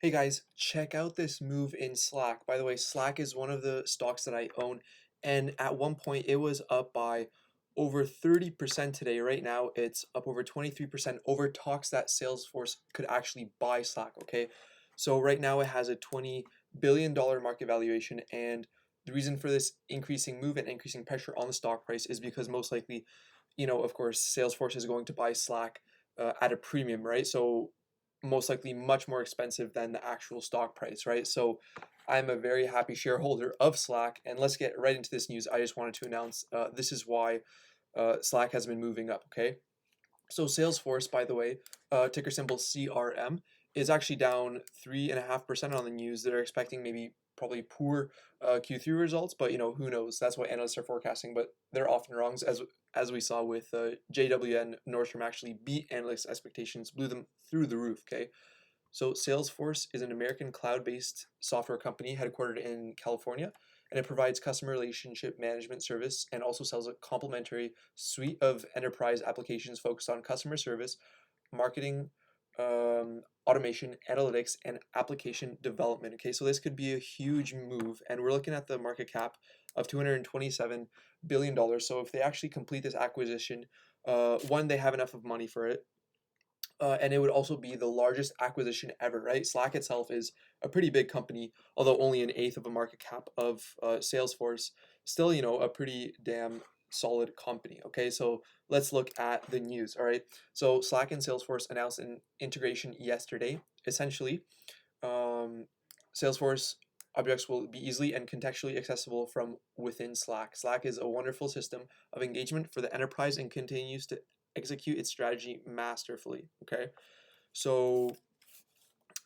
Hey guys, check out this move in Slack. By the way, Slack is one of the stocks that I own, and at one point it was up by over 30% today. Right now, it's up over 23% over talks that Salesforce could actually buy Slack, okay? So right now it has a $20 billion market valuation, and the reason for this increasing move and increasing pressure on the stock price is because most likely, of course, Salesforce is going to buy Slack at a premium, right? So most likely much more expensive than the actual stock price, right? So I'm a very happy shareholder of Slack. And let's get right into this news. I just wanted to announce this is why Slack has been moving up, okay? So Salesforce, by the way, ticker symbol CRM, is actually down 3.5% on the news. They're expecting maybe probably poor Q3 results, but who knows? That's what analysts are forecasting, but they're often wrong, as we saw with JWN. Nordstrom actually beat analysts' expectations, blew them through the roof. Okay, so Salesforce is an American cloud-based software company headquartered in California, and it provides customer relationship management service and also sells a complementary suite of enterprise applications focused on customer service, marketing, automation, analytics, and application development. Okay, so this could be a huge move, and we're looking at the market cap of $227 billion. So if they actually complete this acquisition, one, they have enough of money for it, and it would also be the largest acquisition ever, right? Slack itself is a pretty big company, although only an eighth of a market cap of Salesforce. Still, a pretty damn solid company. Okay, so let's look at the news. All right, so Slack and Salesforce announced an integration yesterday. Essentially, um, Salesforce objects will be easily and contextually accessible from within Slack. Slack is a wonderful system of engagement for the enterprise and continues to execute its strategy masterfully. Okay, so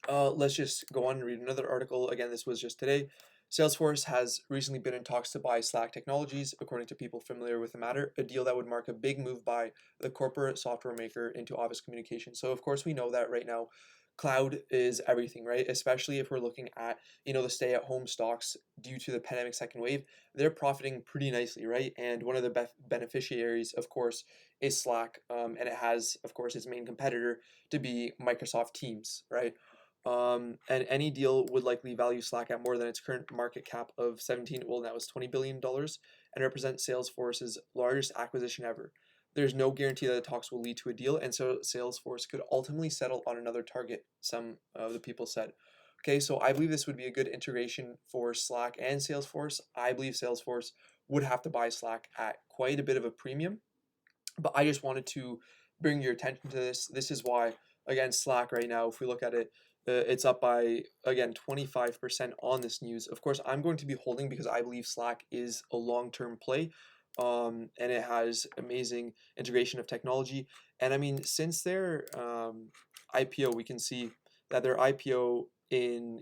let's just go on and read another article. Again, this was just today. Salesforce has recently been in talks to buy Slack Technologies, according to people familiar with the matter, a deal that would mark a big move by the corporate software maker into office communication. So, of course, we know that right now cloud is everything, right? Especially if we're looking at, the stay-at-home stocks due to the pandemic second wave, they're profiting pretty nicely, right? And one of the beneficiaries, of course, is Slack, and it has, of course, its main competitor to be Microsoft Teams, right? And any deal would likely value Slack at more than its current market cap of 17, well, now it's $20 billion, and represent Salesforce's largest acquisition ever. There's no guarantee that the talks will lead to a deal, and so Salesforce could ultimately settle on another target, some of the people said. Okay, so I believe this would be a good integration for Slack and Salesforce. I believe Salesforce would have to buy Slack at quite a bit of a premium, but I just wanted to bring your attention to this. This is why, again, Slack right now, if we look at it, it's up by, again, 25% on this news. Of course, I'm going to be holding because I believe Slack is a long-term play, and it has amazing integration of technology. And I mean, since their IPO, we can see that their IPO in,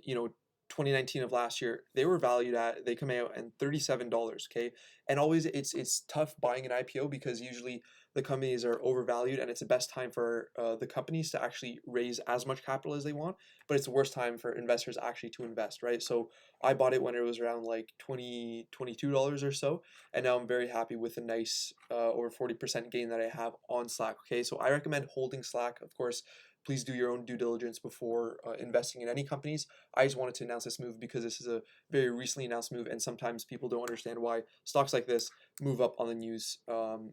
2019 of last year, they come out at $37, okay? And always it's tough buying an IPO because usually the companies are overvalued, and it's the best time for the companies to actually raise as much capital as they want, but it's the worst time for investors actually to invest, right? So I bought it when it was around like $22 or so, and now I'm very happy with a nice over 40% gain that I have on Slack. Okay, so I recommend holding Slack. Of course, please do your own due diligence before investing in any companies. I just wanted to announce this move because this is a very recently announced move, and sometimes people don't understand why stocks like this move up on the news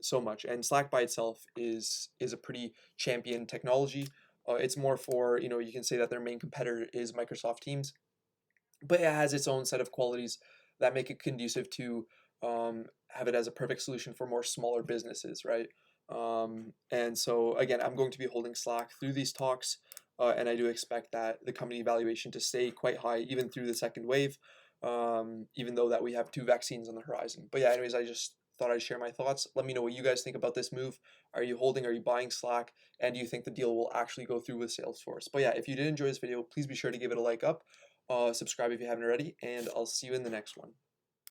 so much. And Slack by itself is a pretty champion technology. It's more for, you can say that their main competitor is Microsoft Teams, but it has its own set of qualities that make it conducive to have it as a perfect solution for more smaller businesses, right? And so again, I'm going to be holding Slack through these talks, and I do expect that the company valuation to stay quite high even through the second wave, even though that we have two vaccines on the horizon. But yeah, anyways, I just thought I'd share my thoughts. Let me know what you guys think about this move. Are you holding? Are you buying Slack? And do you think the deal will actually go through with Salesforce? But yeah, if you did enjoy this video, please be sure to give it a like up, subscribe if you haven't already, and I'll see you in the next one.